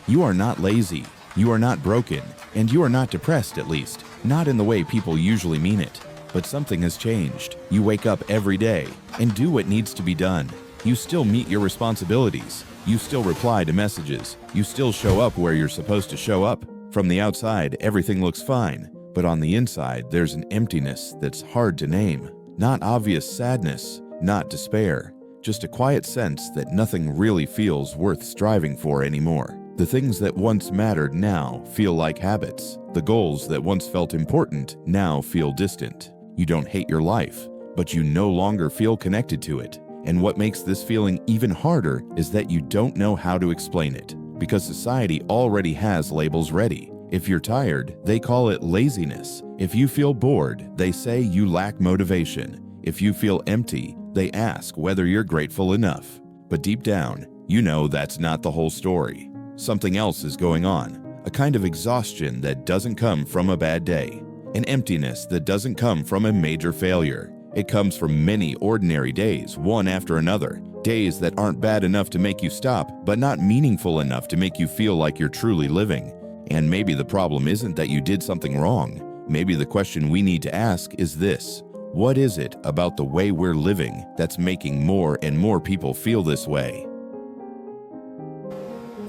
You are not lazy, you are not broken, and you are not depressed, at least. Not in the way people usually mean it. But something has changed. You wake up every day and do what needs to be done. You still meet your responsibilities. You still reply to messages. You still show up where you're supposed to show up. From the outside, everything looks fine. But on the inside, there's an emptiness that's hard to name. Not obvious sadness, not despair. Just a quiet sense that nothing really feels worth striving for anymore. The things that once mattered now feel like habits. The goals that once felt important now feel distant. You don't hate your life, but you no longer feel connected to it. And what makes this feeling even harder is that you don't know how to explain it, because society already has labels ready. If you're tired, they call it laziness. If you feel bored, they say you lack motivation. If you feel empty, they ask whether you're grateful enough. But deep down, you know that's not the whole story. Something else is going on, a kind of exhaustion that doesn't come from a bad day. An emptiness that doesn't come from a major failure. It comes from many ordinary days, one after another. Days that aren't bad enough to make you stop, but not meaningful enough to make you feel like you're truly living. And maybe the problem isn't that you did something wrong. Maybe the question we need to ask is this: what is it about the way we're living that's making more and more people feel this way?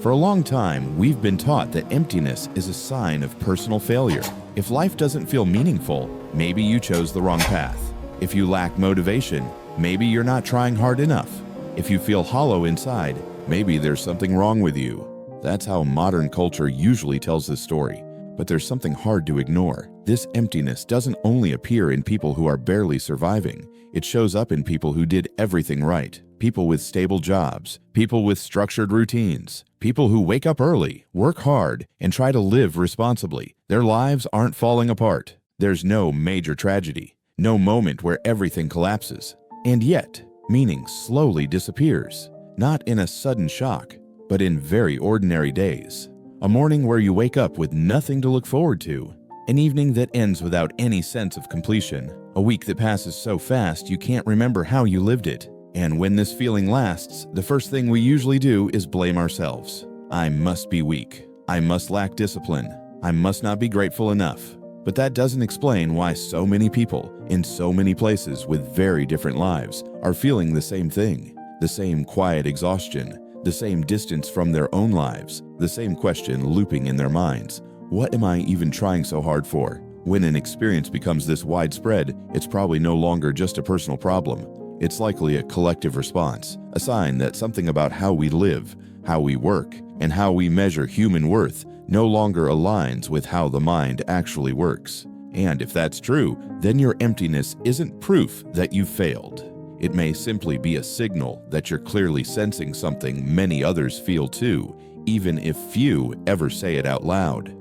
For a long time, we've been taught that emptiness is a sign of personal failure. If life doesn't feel meaningful, maybe you chose the wrong path. If you lack motivation, maybe you're not trying hard enough. If you feel hollow inside, maybe there's something wrong with you. That's how modern culture usually tells this story. But there's something hard to ignore. This emptiness doesn't only appear in people who are barely surviving. It shows up in people who did everything right. People with stable jobs, people with structured routines, people who wake up early, work hard, and try to live responsibly. Their lives aren't falling apart. There's no major tragedy, no moment where everything collapses. And yet, meaning slowly disappears. Not in a sudden shock, but in very ordinary days. A morning where you wake up with nothing to look forward to. An evening that ends without any sense of completion. A week that passes so fast you can't remember how you lived it. And when this feeling lasts, the first thing we usually do is blame ourselves. I must be weak. I must lack discipline. I must not be grateful enough. But that doesn't explain why so many people, in so many places with very different lives, are feeling the same thing. The same quiet exhaustion. The same distance from their own lives, the same question looping in their minds. What am I even trying so hard for? When an experience becomes this widespread, it's probably no longer just a personal problem. It's likely a collective response, a sign that something about how we live, how we work, and how we measure human worth no longer aligns with how the mind actually works. And if that's true, then your emptiness isn't proof that you failed. It may simply be a signal that you're clearly sensing something many others feel too, even if few ever say it out loud.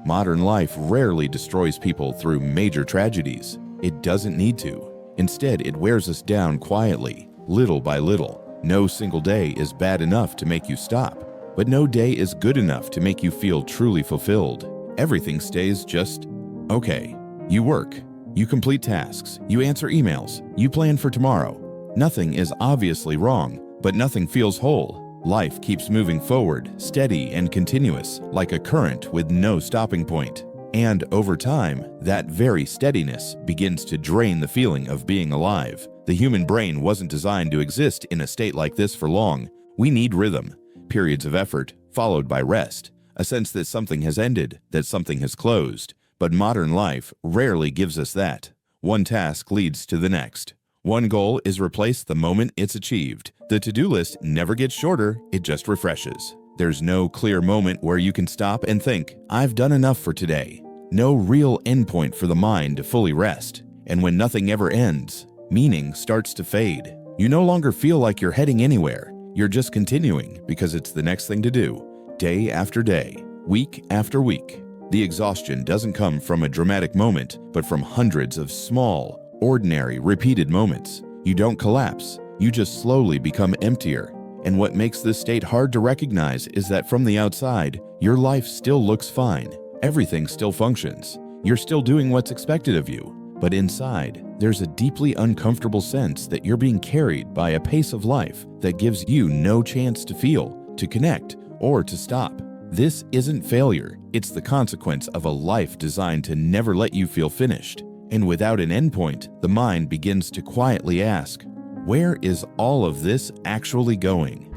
Modern life rarely destroys people through major tragedies. It doesn't need to. Instead, it wears us down quietly, little by little. No single day is bad enough to make you stop, but no day is good enough to make you feel truly fulfilled. Everything stays just okay. You work. You complete tasks, you answer emails, you plan for tomorrow. Nothing is obviously wrong, but nothing feels whole. Life keeps moving forward, steady and continuous, like a current with no stopping point. And over time, that very steadiness begins to drain the feeling of being alive. The human brain wasn't designed to exist in a state like this for long. We need rhythm, periods of effort, followed by rest, a sense that something has ended, that something has closed. But modern life rarely gives us that. One task leads to the next. One goal is replaced the moment it's achieved. The to-do list never gets shorter, it just refreshes. There's no clear moment where you can stop and think, I've done enough for today. No real endpoint for the mind to fully rest. And when nothing ever ends, meaning starts to fade. You no longer feel like you're heading anywhere. You're just continuing because it's the next thing to do, day after day, week after week. The exhaustion doesn't come from a dramatic moment, but from hundreds of small, ordinary, repeated moments. You don't collapse, you just slowly become emptier. And what makes this state hard to recognize is that from the outside, your life still looks fine. Everything still functions. You're still doing what's expected of you. But inside, there's a deeply uncomfortable sense that you're being carried by a pace of life that gives you no chance to feel, to connect, or to stop. This isn't failure, it's the consequence of a life designed to never let you feel finished. And without an endpoint, the mind begins to quietly ask, where is all of this actually going?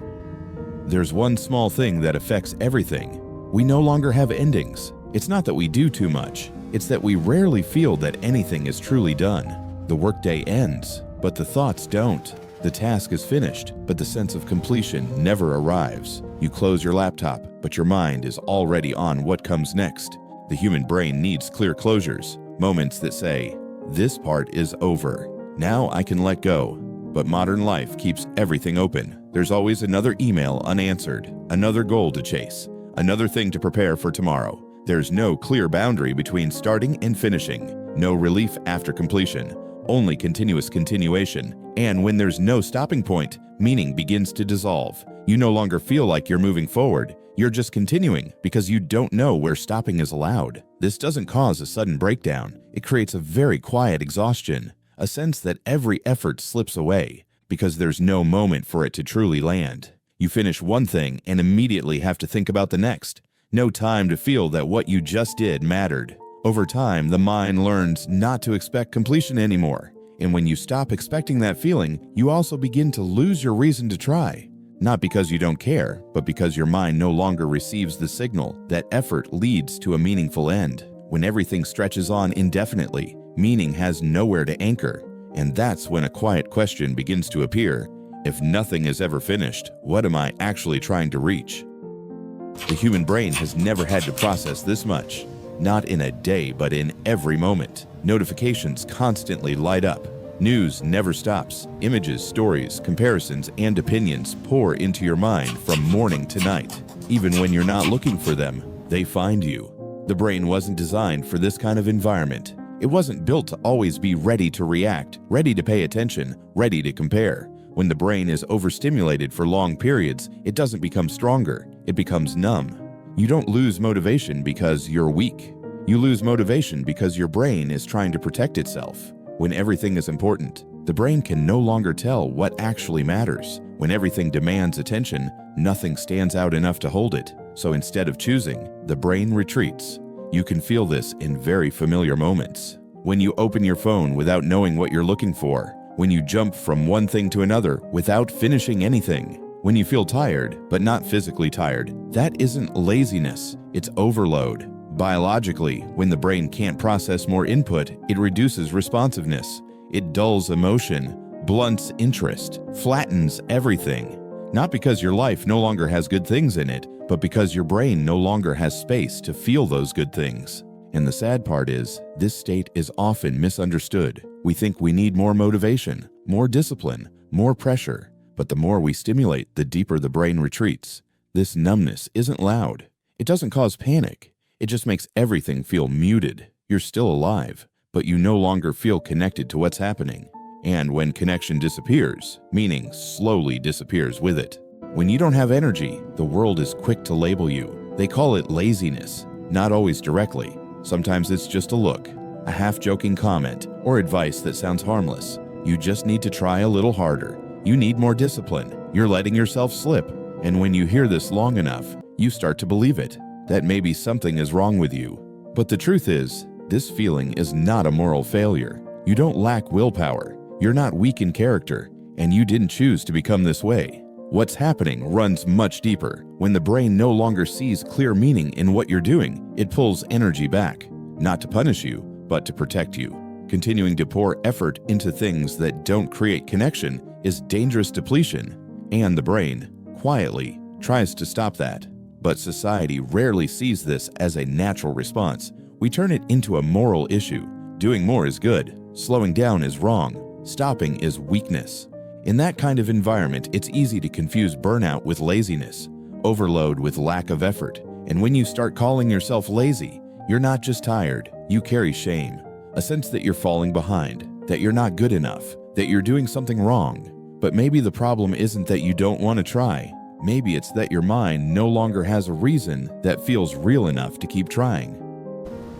There's one small thing that affects everything. We no longer have endings. It's not that we do too much, it's that we rarely feel that anything is truly done. The workday ends, but the thoughts don't. The task is finished, but the sense of completion never arrives. You close your laptop, but your mind is already on what comes next. The human brain needs clear closures, moments that say, this part is over. Now I can let go. But modern life keeps everything open. There's always another email unanswered, another goal to chase, another thing to prepare for tomorrow. There's no clear boundary between starting and finishing, no relief after completion, only continuous continuation. And when there's no stopping point, meaning begins to dissolve. You no longer feel like you're moving forward. You're just continuing because you don't know where stopping is allowed. This doesn't cause a sudden breakdown. It creates a very quiet exhaustion, a sense that every effort slips away because there's no moment for it to truly land. You finish one thing and immediately have to think about the next. No time to feel that what you just did mattered. Over time, the mind learns not to expect completion anymore. And when you stop expecting that feeling, you also begin to lose your reason to try. Not because you don't care, but because your mind no longer receives the signal that effort leads to a meaningful end. When everything stretches on indefinitely, meaning has nowhere to anchor. And that's when a quiet question begins to appear. If nothing is ever finished, what am I actually trying to reach? The human brain has never had to process this much. Not in a day, but in every moment. Notifications constantly light up. News never stops. Images, stories, comparisons, and opinions pour into your mind from morning to night. Even when you're not looking for them, they find you. The brain wasn't designed for this kind of environment. It wasn't built to always be ready to react, ready to pay attention, ready to compare. When the brain is overstimulated for long periods, it doesn't become stronger, it becomes numb. You don't lose motivation because you're weak. You lose motivation because your brain is trying to protect itself. When everything is important, the brain can no longer tell what actually matters. When everything demands attention, nothing stands out enough to hold it. So instead of choosing, the brain retreats. You can feel this in very familiar moments. When you open your phone without knowing what you're looking for, when you jump from one thing to another without finishing anything, when you feel tired but not physically tired, that isn't laziness, it's overload. Biologically, when the brain can't process more input, it reduces responsiveness. It dulls emotion, blunts interest, flattens everything. Not because your life no longer has good things in it, but because your brain no longer has space to feel those good things. And the sad part is, this state is often misunderstood. We think we need more motivation, more discipline, more pressure. But the more we stimulate, the deeper the brain retreats. This numbness isn't loud. It doesn't cause panic. It just makes everything feel muted. You're still alive, but you no longer feel connected to what's happening. And when connection disappears, meaning slowly disappears with it. When you don't have energy, the world is quick to label you. They call it laziness, not always directly. Sometimes it's just a look, a half-joking comment, or advice that sounds harmless. You just need to try a little harder. You need more discipline. You're letting yourself slip. And when you hear this long enough, you start to believe it, that maybe something is wrong with you. But the truth is, this feeling is not a moral failure. You don't lack willpower. You're not weak in character, and you didn't choose to become this way. What's happening runs much deeper. When the brain no longer sees clear meaning in what you're doing, it pulls energy back, not to punish you, but to protect you. Continuing to pour effort into things that don't create connection is dangerous depletion, and the brain, quietly, tries to stop that. But society rarely sees this as a natural response. We turn it into a moral issue. Doing more is good, slowing down is wrong, stopping is weakness. In that kind of environment, it's easy to confuse burnout with laziness, overload with lack of effort. And when you start calling yourself lazy, you're not just tired, you carry shame, a sense that you're falling behind, that you're not good enough, that you're doing something wrong. But maybe the problem isn't that you don't want to try. Maybe it's that your mind no longer has a reason that feels real enough to keep trying.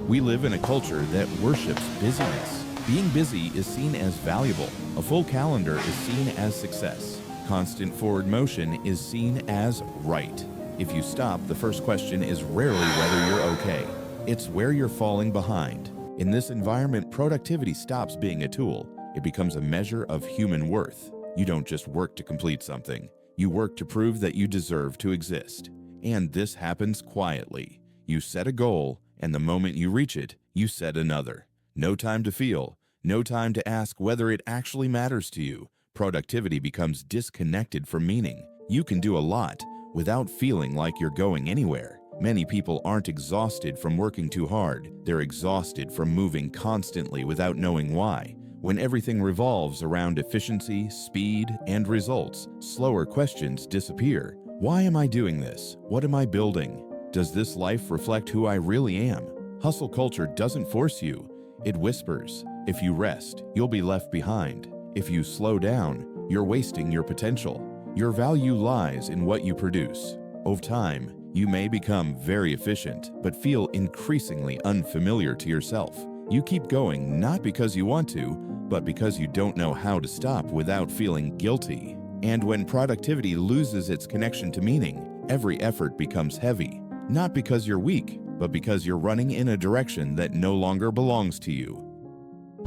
We live in a culture that worships busyness. Being busy is seen as valuable. A full calendar is seen as success. constant forward motion is seen as right. If you stop, the first question is rarely whether you're okay. It's where you're falling behind. In this environment, productivity stops being a tool. It becomes a measure of human worth. You don't just work to complete something. You work to prove that you deserve to exist. And this happens quietly. You set a goal, and the moment you reach it, you set another. No time to feel, no time to ask whether it actually matters to you. Productivity becomes disconnected from meaning. You can do a lot without feeling like you're going anywhere. Many people aren't exhausted from working too hard. They're exhausted from moving constantly without knowing why. When everything revolves around efficiency, speed, and results, slower questions disappear. Why am I doing this? What am I building? Does this life reflect who I really am? Hustle culture doesn't force you. It whispers. If you rest, you'll be left behind. If you slow down, you're wasting your potential. Your value lies in what you produce. Over time, you may become very efficient, but feel increasingly unfamiliar to yourself. You keep going not because you want to, but because you don't know how to stop without feeling guilty. And when productivity loses its connection to meaning, every effort becomes heavy. Not because you're weak, but because you're running in a direction that no longer belongs to you.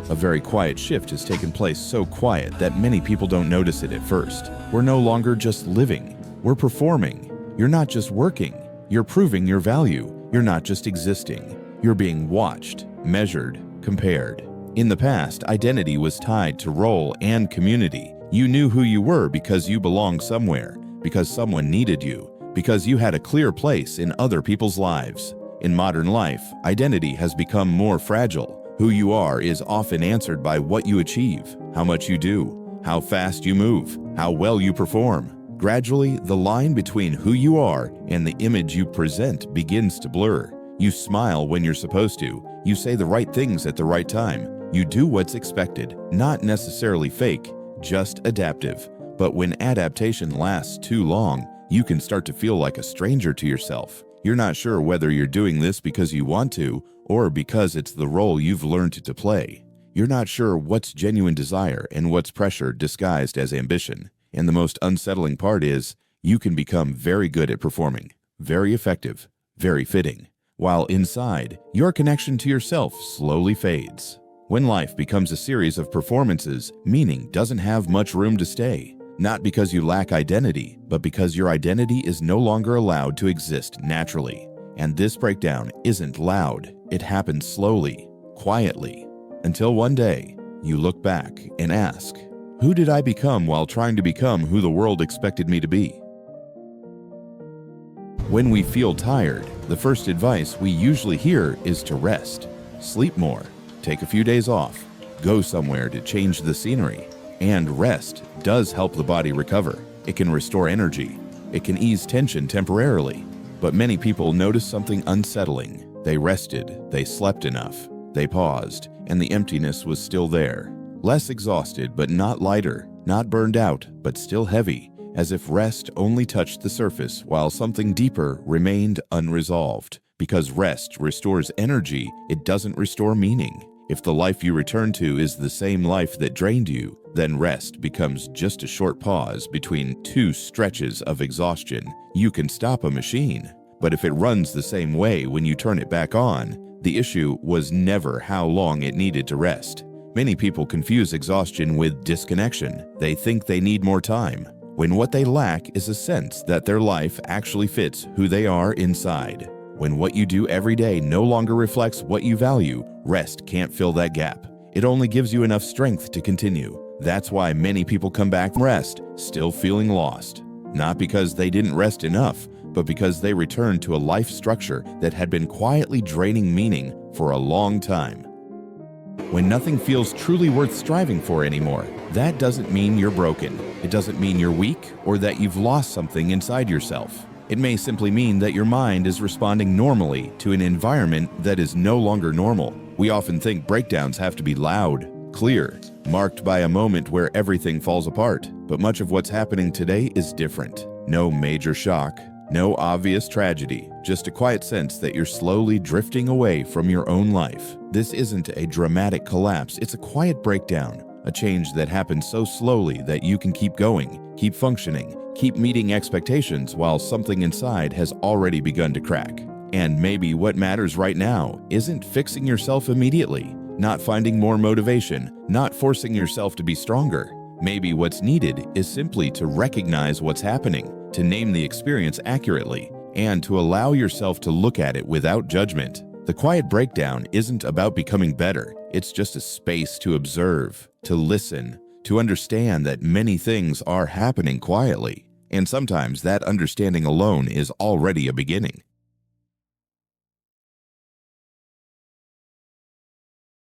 A very quiet shift has taken place, so quiet that many people don't notice it at first. We're no longer just living, we're performing. You're not just working, you're proving your value. You're not just existing, you're being watched, measured, compared. In the past, identity was tied to role and community. You knew who you were because you belonged somewhere, because someone needed you, because you had a clear place in other people's lives. In modern life, identity has become more fragile. Who you are is often answered by what you achieve, how much you do, how fast you move, how well you perform. Gradually, the line between who you are and the image you present begins to blur. You smile when you're supposed to. You say the right things at the right time. You do what's expected, not necessarily fake, just adaptive. But when adaptation lasts too long, you can start to feel like a stranger to yourself. You're not sure whether you're doing this because you want to or because it's the role you've learned to play. You're not sure what's genuine desire and what's pressure disguised as ambition. And the most unsettling part is, you can become very good at performing, very effective, very fitting, while inside, your connection to yourself slowly fades. When life becomes a series of performances, meaning doesn't have much room to stay. Not because you lack identity, but because your identity is no longer allowed to exist naturally. And this breakdown isn't loud. It happens slowly, quietly, until one day, you look back and ask, who did I become while trying to become who the world expected me to be? When we feel tired, the first advice we usually hear is to rest, sleep more, take a few days off, go somewhere to change the scenery. And rest does help the body recover. It can restore energy. It can ease tension temporarily. But many people notice something unsettling. They rested, they slept enough, they paused, and the emptiness was still there. Less exhausted, but not lighter, not burned out, but still heavy, as if rest only touched the surface while something deeper remained unresolved. Because rest restores energy, it doesn't restore meaning. If the life you return to is the same life that drained you, then rest becomes just a short pause between two stretches of exhaustion. You can stop a machine, but if it runs the same way when you turn it back on, the issue was never how long it needed to rest. Many people confuse exhaustion with disconnection. They think they need more time, when what they lack is a sense that their life actually fits who they are inside. When what you do every day no longer reflects what you value, rest can't fill that gap. It only gives you enough strength to continue. That's why many people come back from rest still feeling lost. Not because they didn't rest enough, but because they returned to a life structure that had been quietly draining meaning for a long time. When nothing feels truly worth striving for anymore, that doesn't mean you're broken. It doesn't mean you're weak or that you've lost something inside yourself. It may simply mean that your mind is responding normally to an environment that is no longer normal. We often think breakdowns have to be loud, clear, marked by a moment where everything falls apart. But much of what's happening today is different. No major shock, no obvious tragedy, just a quiet sense that you're slowly drifting away from your own life. This isn't a dramatic collapse, it's a quiet breakdown. a change that happens so slowly that you can keep going, keep functioning, keep meeting expectations while something inside has already begun to crack. And maybe what matters right now isn't fixing yourself immediately, not finding more motivation, not forcing yourself to be stronger. Maybe what's needed is simply to recognize what's happening, to name the experience accurately, and to allow yourself to look at it without judgment. The quiet breakdown isn't about becoming better. It's just a space to observe, to listen, to understand that many things are happening quietly. And sometimes that understanding alone is already a beginning.